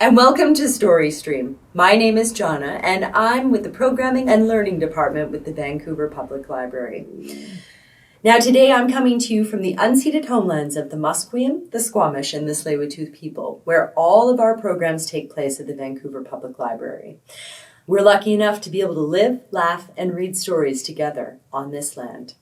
and welcome to Story Stream. My name is Jonna, and I'm with the Programming and Learning Department with the Vancouver Public Library. Now today I'm coming to you from the unceded homelands of the Musqueam, the Squamish, and the Tsleil-Waututh people, where all of our programs take place at the Vancouver Public Library. We're lucky enough to be able to live, laugh, and read stories together on this land.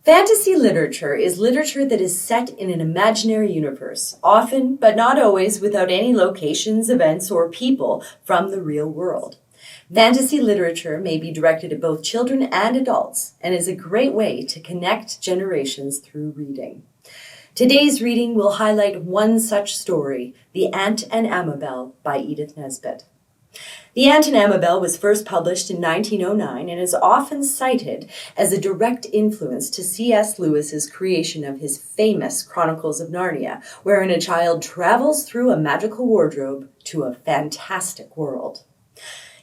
Fantasy literature is literature that is set in an imaginary universe, often, but not always, without any locations, events, or people from the real world. Fantasy literature may be directed at both children and adults, and is a great way to connect generations through reading. Today's reading will highlight one such story, The Ant and Amabel by Edith Nesbitt. The Ant and Amabel was first published in 1909 and is often cited as a direct influence to C.S. Lewis's creation of his famous Chronicles of Narnia, wherein a child travels through a magical wardrobe to a fantastic world.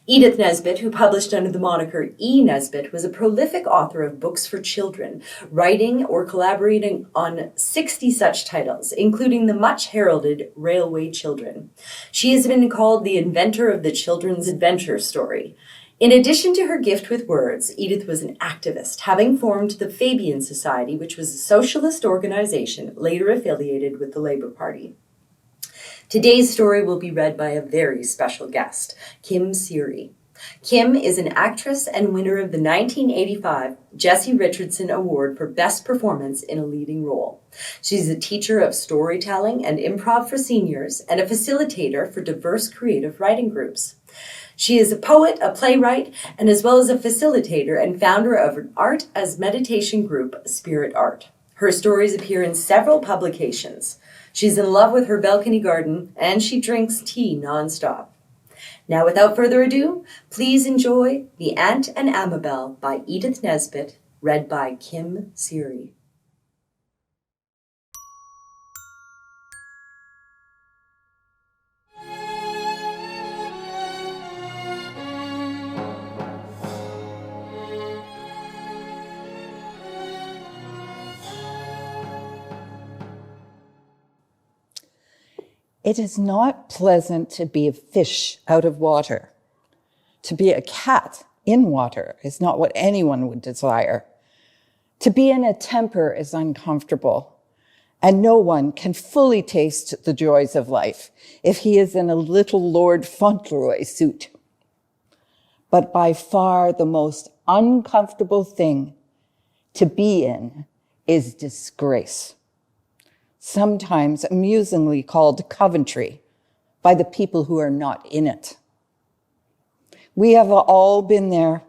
Edith Nesbitt, who published under the moniker E. Nesbitt, was a prolific author of books for children, writing or collaborating on 60 such titles, including the much-heralded Railway Children. She has been called the inventor of the children's adventure story. In addition to her gift with words, Edith was an activist, having formed the Fabian Society, which was a socialist organization later affiliated with the Labour Party. Today's story will be read by a very special guest, Kim Seary. Kim is an actress and winner of the 1985 Jessie Richardson Award for Best Performance in a Leading Role. She's a teacher of storytelling and improv for seniors and a facilitator for diverse creative writing groups. She is a poet, a playwright, and as well as a facilitator and founder of an art as meditation group, Spirit Art. Her stories appear in several publications. She's in love with her balcony garden, and she drinks tea nonstop. Now, without further ado, please enjoy The Ant and Amabel by Edith Nesbitt, read by Kim Seary. It is not pleasant to be a fish out of water. To be a cat in water is not what anyone would desire. To be in a temper is uncomfortable, and no one can fully taste the joys of life if he is in a little Lord Fauntleroy suit. But by far the most uncomfortable thing to be in is disgrace, sometimes amusingly called Coventry by the people who are not in it. We have all been there.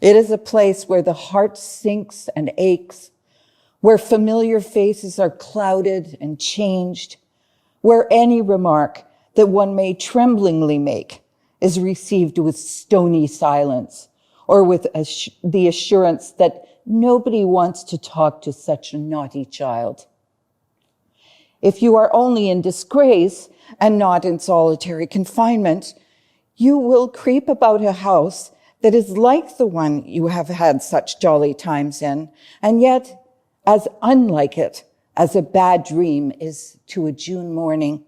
It is a place where the heart sinks and aches, where familiar faces are clouded and changed, where any remark that one may tremblingly make is received with stony silence or with the assurance that nobody wants to talk to such a naughty child. If you are only in disgrace and not in solitary confinement, you will creep about a house that is like the one you have had such jolly times in, and yet as unlike it as a bad dream is to a June morning.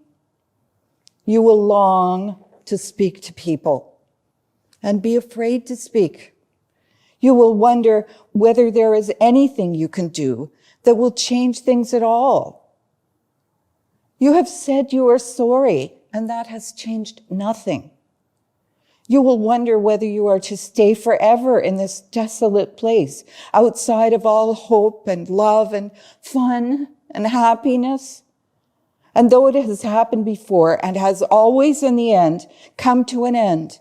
You will long to speak to people and be afraid to speak. You will wonder whether there is anything you can do that will change things at all. You have said you are sorry, and that has changed nothing. You will wonder whether you are to stay forever in this desolate place, outside of all hope and love and fun and happiness. And though it has happened before and has always in the end come to an end,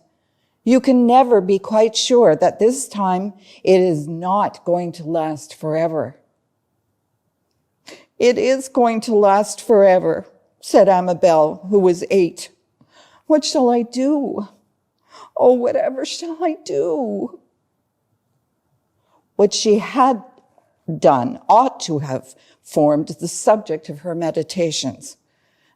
you can never be quite sure that this time it is not going to last forever. It is going to last forever, said Amabel, who was 8. What shall I do? Oh, whatever shall I do? What she had done ought to have formed the subject of her meditations.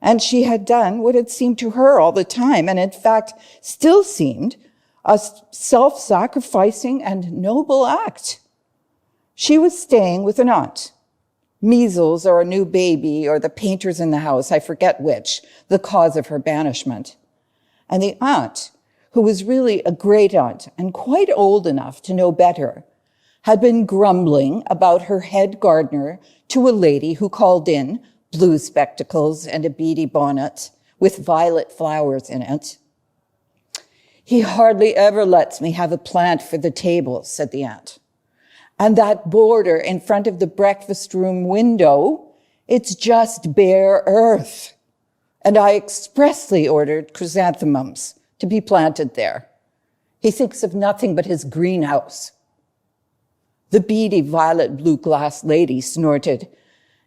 And she had done what had seemed to her all the time, and in fact still seemed, a self-sacrificing and noble act. She was staying with an aunt, Measles or a new baby or the painters in the house, I forget which, the cause of her banishment. And the aunt, who was really a great aunt and quite old enough to know better, had been grumbling about her head gardener to a lady who called in, blue spectacles and a beady bonnet with violet flowers in it. "He hardly ever lets me have a plant for the table," said the aunt. "And that border in front of the breakfast room window, it's just bare earth. And I expressly ordered chrysanthemums to be planted there. He thinks of nothing but his greenhouse." The beady violet blue glass lady snorted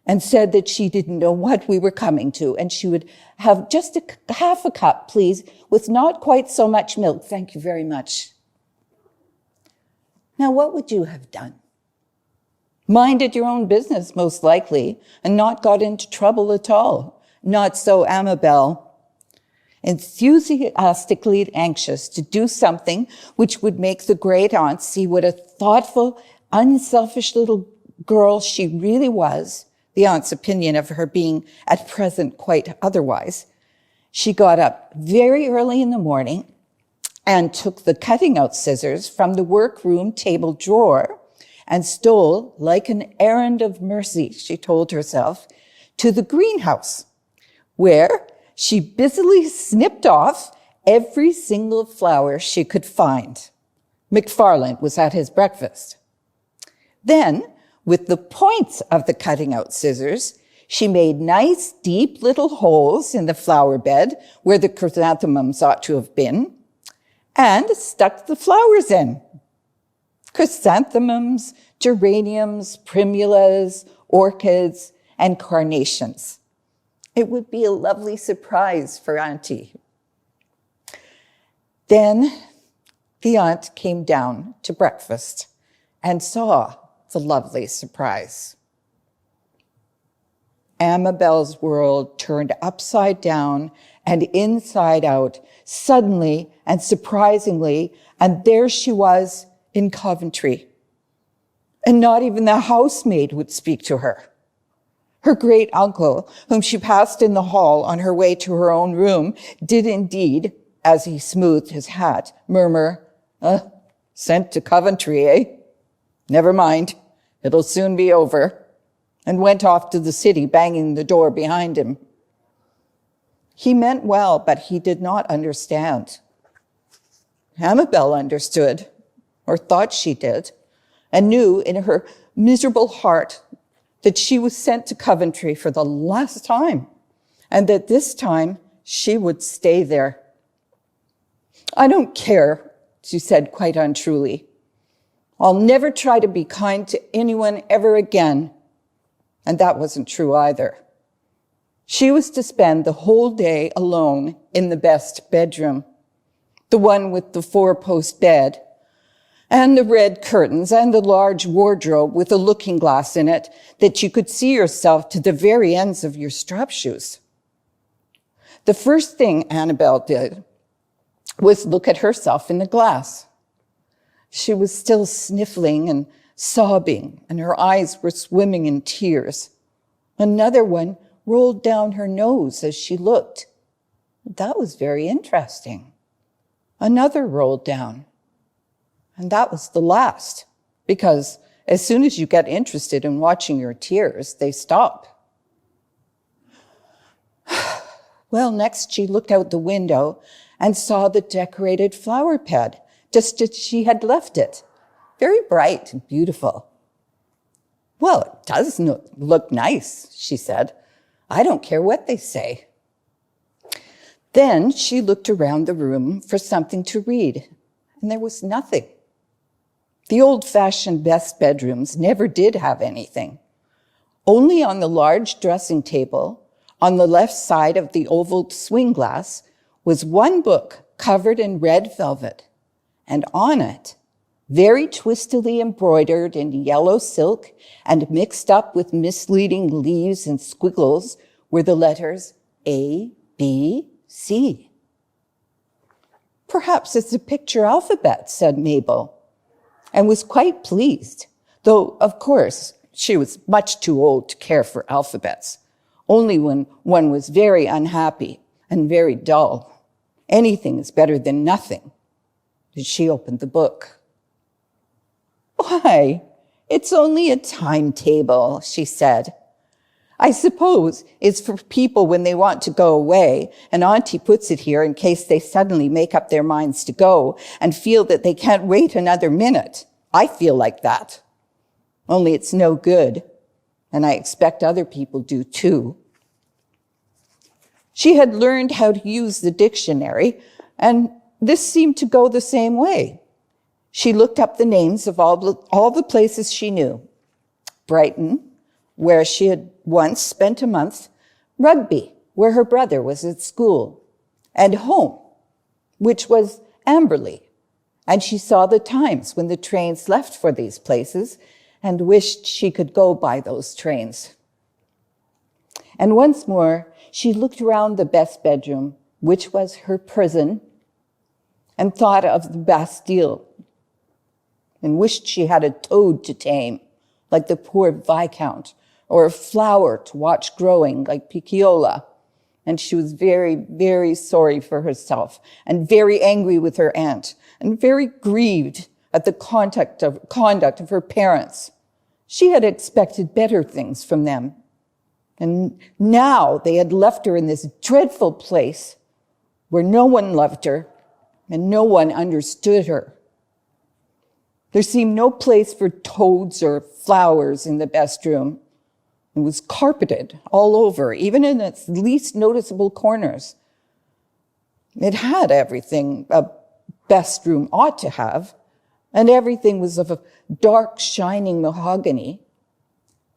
and said that she didn't know what we were coming to, and she would have just half a cup, please, with not quite so much milk. "Thank you very much." Now, what would you have done? Minded your own business, most likely, and not got into trouble at all. Not so Amabel. Enthusiastically anxious to do something which would make the great aunt see what a thoughtful, unselfish little girl she really was, the aunt's opinion of her being at present quite otherwise. She got up very early in the morning and took the cutting out scissors from the workroom table drawer and stole, like an errand of mercy, she told herself, to the greenhouse, where she busily snipped off every single flower she could find. McFarland was at his breakfast. Then, with the points of the cutting out scissors, she made nice, deep little holes in the flower bed where the chrysanthemums ought to have been, and stuck the flowers in. Chrysanthemums, geraniums, primulas, orchids, and carnations. It would be a lovely surprise for Auntie. Then the aunt came down to breakfast and saw the lovely surprise. Amabel's world turned upside down and inside out, suddenly and surprisingly, and there she was in Coventry. And not even the housemaid would speak to her. Her great uncle, whom she passed in the hall on her way to her own room, did indeed, as he smoothed his hat, murmur, "Sent to Coventry, eh? Never mind, it'll soon be over," and went off to the city, banging the door behind him. He meant well, but he did not understand. Amabel understood, or thought she did, and knew in her miserable heart that she was sent to Coventry for the last time, and that this time she would stay there. "I don't care," she said quite untruly. "I'll never try to be kind to anyone ever again." And that wasn't true either. She was to spend the whole day alone in the best bedroom, the one with the 4-post bed, and the red curtains and the large wardrobe with a looking glass in it that you could see yourself to the very ends of your strap shoes. The first thing Amabel did was look at herself in the glass. She was still sniffling and sobbing, and her eyes were swimming in tears. Another one rolled down her nose as she looked. That was very interesting. Another rolled down. And that was the last, because as soon as you get interested in watching your tears, they stop. Well, next she looked out the window and saw the decorated flower bed, just as she had left it, very bright and beautiful. "Well, it does look nice," she said. "I don't care what they say." Then she looked around the room for something to read, and there was nothing. The old-fashioned best bedrooms never did have anything. Only on the large dressing table, on the left side of the oval swing glass, was one book covered in red velvet, and on it, very twistily embroidered in yellow silk and mixed up with misleading leaves and squiggles, were the letters A, B, C. "Perhaps it's a picture alphabet," said Mabel, and was quite pleased, though, of course, she was much too old to care for alphabets. Only when one was very unhappy and very dull. Anything is better than nothing. Did she open the book? "Why, it's only a timetable," she said. "I suppose it's for people when they want to go away, and Auntie puts it here in case they suddenly make up their minds to go and feel that they can't wait another minute. I feel like that. Only it's no good, and I expect other people do too." She had learned how to use the dictionary, and this seemed to go the same way. She looked up the names of all the places she knew. Brighton, where she had once spent a month, Rugby, where her brother was at school, and home, which was Amberley. And she saw the times when the trains left for these places and wished she could go by those trains. And once more, she looked around the best bedroom, which was her prison, and thought of the Bastille, and wished she had a toad to tame, like the poor Viscount, or a flower to watch growing, like Picciola. And she was very, very sorry for herself, and very angry with her aunt, and very grieved at the conduct of her parents. She had expected better things from them. And now they had left her in this dreadful place where no one loved her and no one understood her. There seemed no place for toads or flowers in the best room. It was carpeted all over, even in its least noticeable corners. It had everything a best room ought to have, and everything was of a dark, shining mahogany.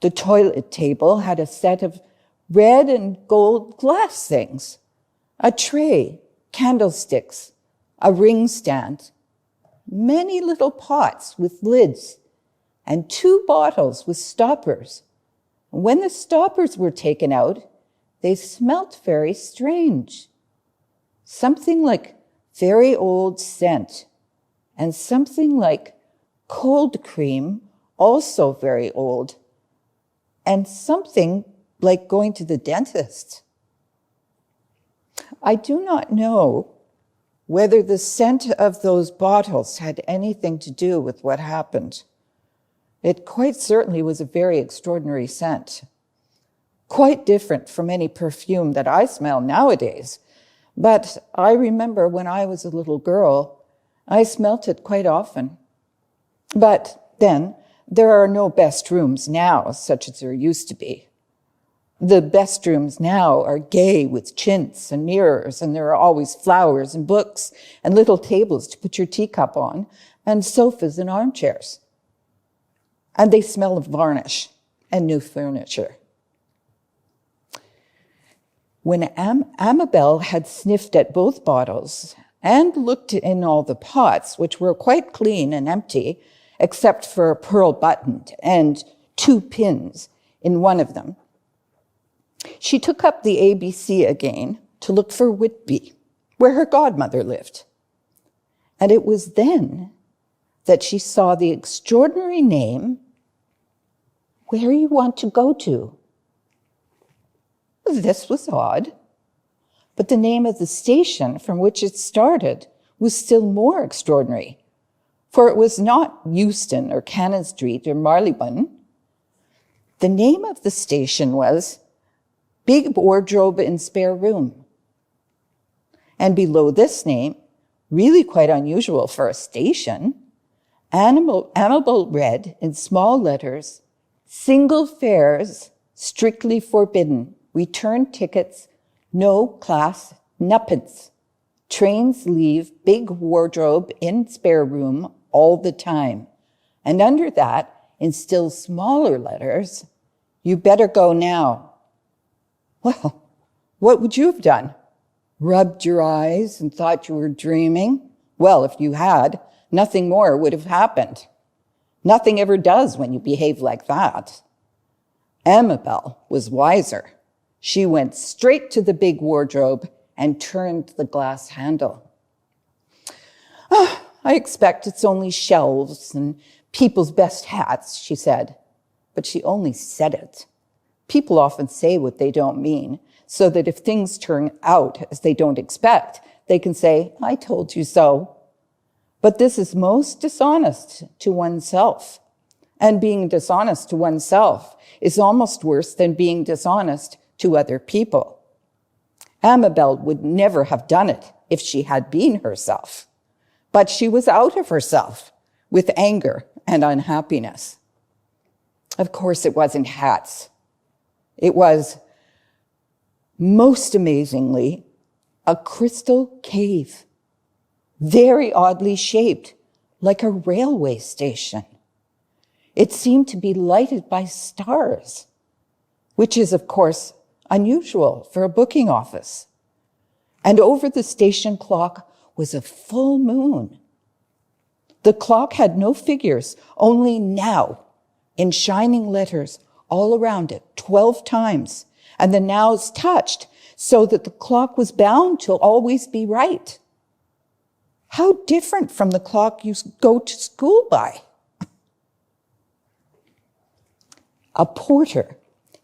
The toilet table had a set of red and gold glass things, a tray, candlesticks, a ring stand, many little pots with lids, and 2 bottles with stoppers. When the stoppers were taken out, they smelt very strange. Something like very old scent, and something like cold cream, also very old, and something like going to the dentist. I do not know whether the scent of those bottles had anything to do with what happened. It quite certainly was a very extraordinary scent, quite different from any perfume that I smell nowadays. But I remember when I was a little girl, I smelt it quite often. But then, there are no best rooms now, such as there used to be. The best rooms now are gay with chintz and mirrors, and there are always flowers and books and little tables to put your teacup on, and sofas and armchairs. And they smell of varnish and new furniture. When Amabel had sniffed at both bottles and looked in all the pots, which were quite clean and empty, except for a pearl button and 2 pins in one of them, she took up the ABC again to look for Whitby, where her godmother lived. And it was then that she saw the extraordinary name, "Where you want to go to." This was odd, but the name of the station from which it started was still more extraordinary, for it was not Euston or Cannon Street or Marylebone. The name of the station was Big Wardrobe and Spare Room. And below this name, really quite unusual for a station, Amabel read in small letters, "Single fares strictly forbidden. Return tickets, no class, nuppence. Trains leave Big Wardrobe in Spare Room all the time." And under that, in still smaller letters, "You better go now." Well, what would you have done? Rubbed your eyes and thought you were dreaming? Well, if you had, nothing more would have happened. Nothing ever does when you behave like that. Amabel was wiser. She went straight to the Big Wardrobe and turned the glass handle. "I expect it's only shelves and people's best hats," she said. but she only said it. People often say what they don't mean, so that if things turn out as they don't expect, they can say, I told you so. But this is most dishonest to oneself. And being dishonest to oneself is almost worse than being dishonest to other people. Amabel would never have done it if she had been herself. But she was out of herself with anger and unhappiness. Of course, it wasn't hats. It was, most amazingly, a crystal cave, very oddly shaped, like a railway station. It seemed to be lighted by stars, which is, of course, unusual for a booking office. And over the station clock was a full moon. The clock had no figures, only now, in shining letters all around it, 12 times, and the nows touched so that the clock was bound to always be right. How different from the clock you go to school by. A porter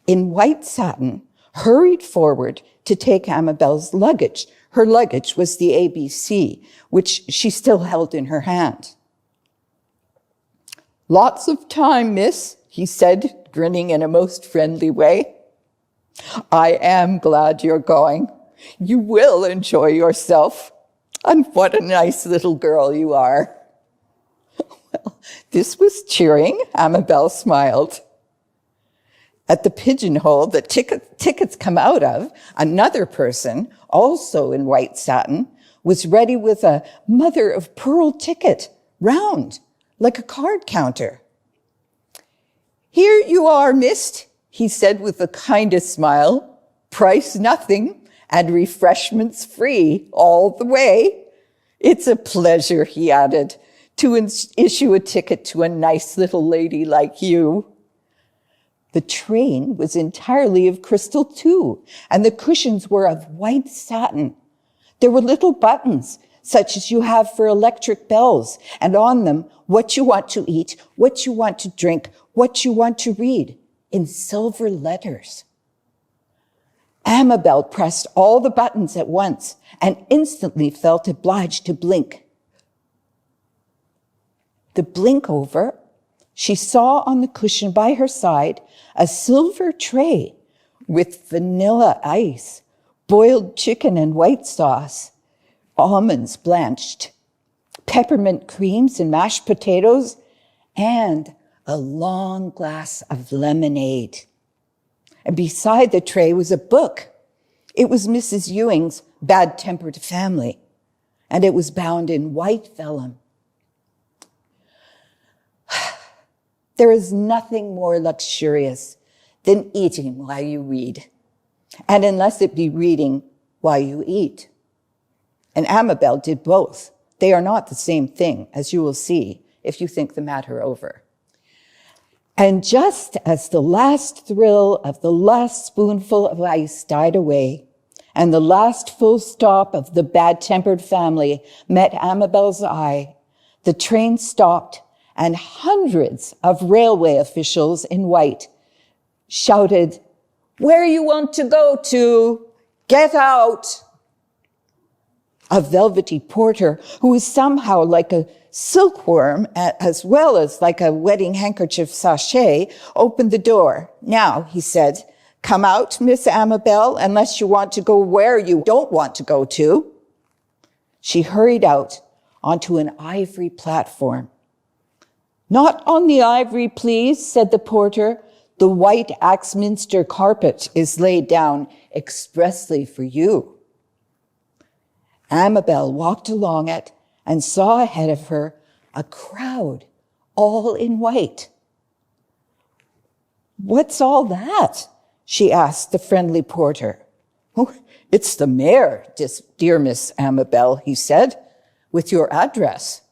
in white satin hurried forward to take Amabel's luggage. Her luggage was the ABC, which she still held in her hand. Lots of time, miss, he said, grinning in a most friendly way. I am glad you're going. You will enjoy yourself. And what a nice little girl you are. Well, this was cheering. Amabel smiled. At the pigeonhole that tickets come out of, another person, also in white satin, was ready with a mother-of-pearl ticket, round, like a card counter. Here you are, miss, he said with the kindest smile. Price nothing and refreshments free all the way. It's a pleasure, he added, to issue a ticket to a nice little lady like you. The train was entirely of crystal too, and the cushions were of white satin. There were little buttons, such as you have for electric bells, and on them, what you want to eat, what you want to drink, what you want to read, in silver letters. Amabel pressed all the buttons at once and instantly felt obliged to blink. The blink over, she saw on the cushion by her side a silver tray with vanilla ice, boiled chicken and white sauce, almonds blanched, peppermint creams and mashed potatoes, and a long glass of lemonade. And beside the tray was a book. It was Mrs. Ewing's Bad-Tempered Family, and it was bound in white vellum. There is nothing more luxurious than eating while you read, and unless it be reading while you eat. And Amabel did both. They are not the same thing, as you will see if you think the matter over. And just as the last thrill of the last spoonful of ice died away, and the last full stop of the Bad-Tempered Family met Amabel's eye, the train stopped, and hundreds of railway officials in white shouted, "Where you want to go to? Get out!" A velvety porter, who was somehow like a silkworm as well as like a wedding handkerchief sachet, opened the door. "Now," he said, "come out, Miss Amabel, unless you want to go where you don't want to go to." She hurried out onto an ivory platform. "Not on the ivory, please," said the porter. "The white Axminster carpet is laid down expressly for you." Amabel walked along it and saw ahead of her a crowd, all in white. "What's all that?" she asked the friendly porter. "Oh, it's the mayor, dear Miss Amabel," he said, "with your address."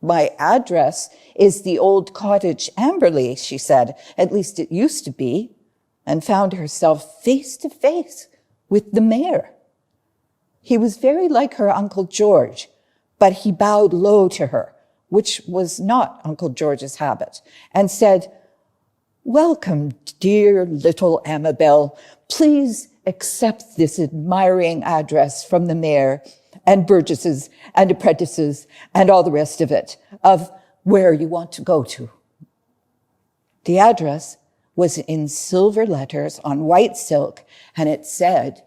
"My address is the old cottage Amberley," she said. "At least it used to be," and found herself face to face with the mayor. He was very like her Uncle George, but he bowed low to her, which was not Uncle George's habit, and said, Welcome, dear little Amabel. Please accept this admiring address from the mayor and burgesses and apprentices and all the rest of it, of where you want to go to. The address was in silver letters on white silk, and it said,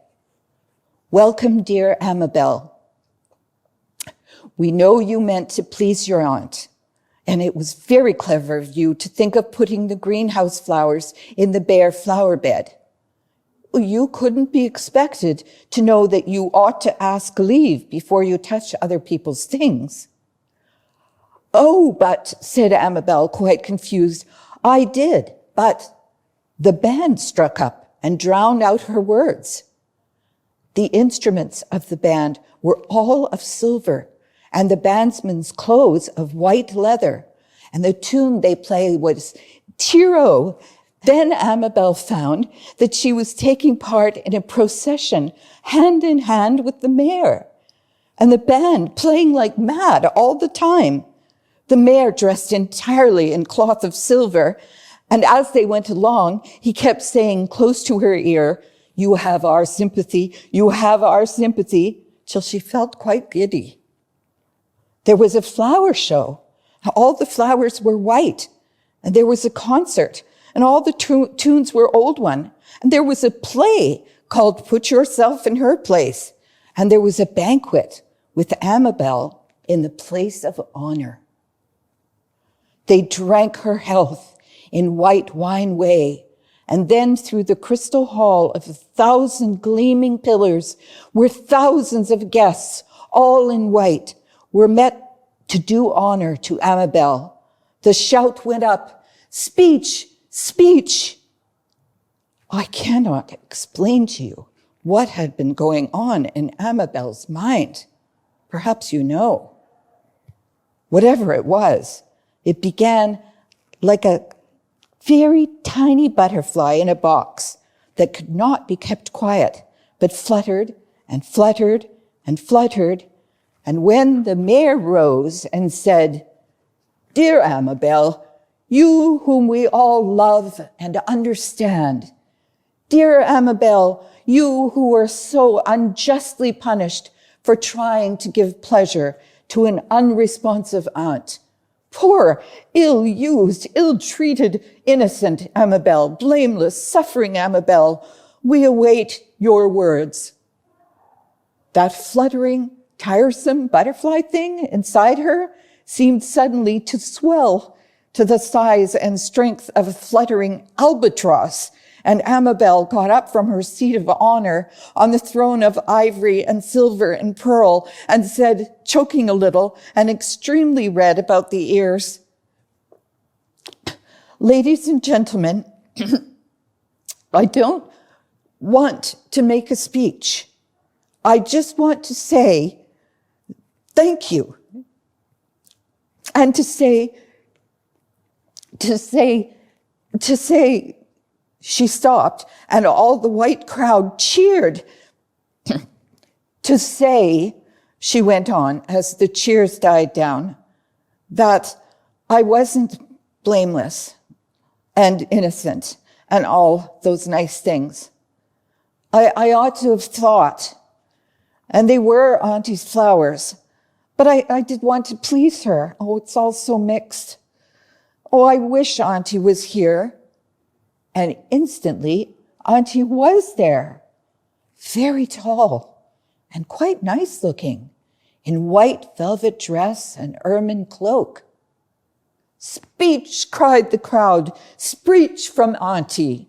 "Welcome, dear Amabel. We know you meant to please your aunt, and it was very clever of you to think of putting the greenhouse flowers in the bare flower bed. You couldn't be expected to know that you ought to ask leave before you touch other people's things." "Oh, but," said Amabel, quite confused, "I did, but the band struck up and drowned out her words." The instruments of the band were all of silver, and the bandsman's clothes of white leather, and the tune they played was "Tiro." Then Amabel found that she was taking part in a procession hand in hand with the mayor, and the band playing like mad all the time. The mayor dressed entirely in cloth of silver, and as they went along, he kept saying close to her ear, "You have our sympathy, you have our sympathy," till she felt quite giddy. There was a flower show. All the flowers were white, and there was a concert, and all the tunes were old one. And there was a play called "Put Yourself in Her Place," and there was a banquet with Amabel in the place of honor. They drank her health in white wine way, and then through the crystal hall of 1,000 gleaming pillars, where thousands of guests, all in white, were met to do honor to Amabel. The shout went up, "Speech, speech!" I cannot explain to you what had been going on in Amabel's mind. Perhaps you know. Whatever it was, it began like a very tiny butterfly in a box that could not be kept quiet, but fluttered and fluttered and fluttered. And when the mayor rose and said, "Dear Amabel, you whom we all love and understand, dear Amabel, you who were so unjustly punished for trying to give pleasure to an unresponsive aunt, poor, ill-used, ill-treated, innocent Amabel, blameless, suffering Amabel, we await your words." That fluttering, tiresome butterfly thing inside her seemed suddenly to swell to the size and strength of a fluttering albatross, and Amabel got up from her seat of honor on the throne of ivory and silver and pearl and said, choking a little and extremely red about the ears, "Ladies and gentlemen, I don't want to make a speech. I just want to say thank you. And to say, she stopped, and all the white crowd cheered. To say, she went on as the cheers died down, that I wasn't blameless and innocent and all those nice things. I ought to have thought, and they were Auntie's flowers, but I did want to please her. Oh, it's all so mixed. Oh, I wish Auntie was here." And instantly, Auntie was there, very tall and quite nice looking, in white velvet dress and ermine cloak. "Speech," cried the crowd, "speech from Auntie."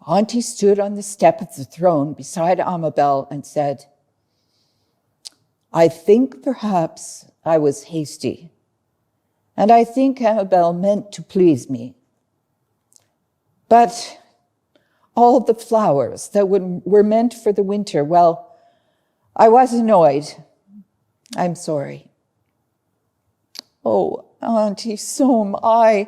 Auntie stood on the step of the throne beside Amabel and said, "I think perhaps I was hasty, and I think Amabel meant to please me. But all the flowers that were meant for the winter, well, I was annoyed. I'm sorry." "Oh, Auntie, so am I,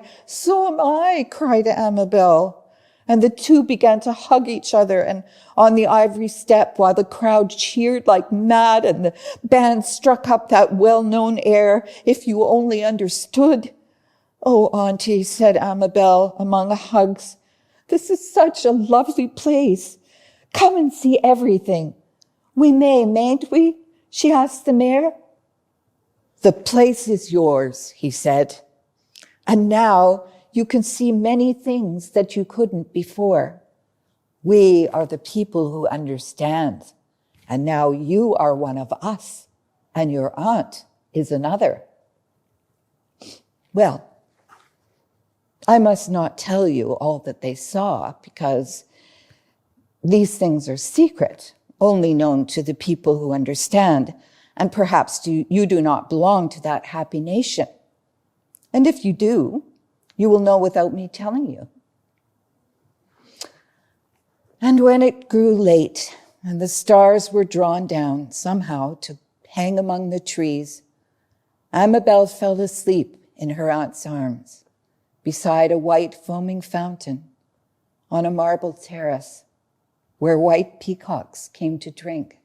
cried Amabel. And the two began to hug each other and on the ivory step while the crowd cheered like mad and the band struck up that well-known air, "If You Only Understood." "Oh, Auntie," said Amabel among hugs, "this is such a lovely place. Come and see everything." "We mayn't we?" she asked the mayor. "The place is yours," he said. "And now you can see many things that you couldn't before. We are the people who understand. And now you are one of us, and your aunt is another." Well, I must not tell you all that they saw, because these things are secret, only known to the people who understand, and perhaps you do not belong to that happy nation. And if you do, you will know without me telling you. And when it grew late and the stars were drawn down somehow to hang among the trees, Amabel fell asleep in her aunt's arms beside a white foaming fountain on a marble terrace where white peacocks came to drink.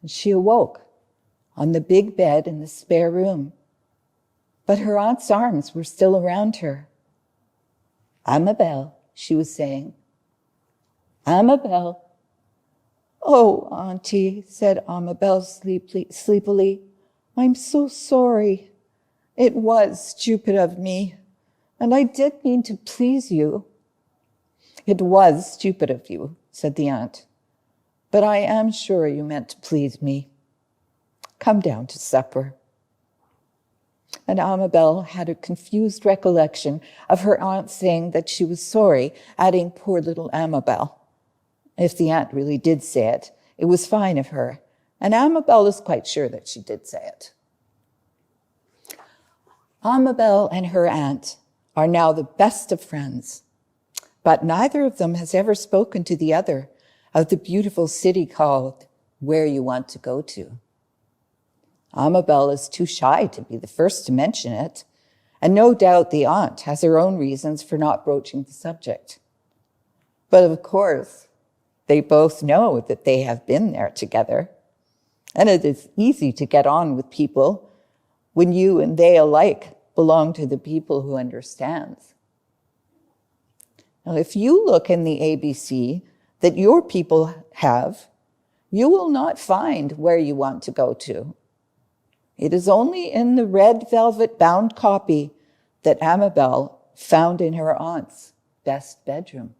And she awoke on the big bed in the spare room, but her aunt's arms were still around her. "Amabel," she was saying. "Amabel." "Oh, Auntie," said Amabel sleepily, "I'm so sorry. It was stupid of me, and I did mean to please you." "It was stupid of you," said the aunt, "but I am sure you meant to please me. Come down to supper." And Amabel had a confused recollection of her aunt saying that she was sorry, adding, "Poor little Amabel." If the aunt really did say it, it was fine of her, and Amabel is quite sure that she did say it. Amabel and her aunt are now the best of friends, but neither of them has ever spoken to the other of the beautiful city called Where You Want to Go To. Amabel is too shy to be the first to mention it, and no doubt the aunt has her own reasons for not broaching the subject. But of course, they both know that they have been there together, and it is easy to get on with people when you and they alike belong to the people who understands. Now, if you look in the ABC that your people have, you will not find Where You Want to Go To. It is only in the red velvet bound copy that Amabel found in her aunt's best bedroom.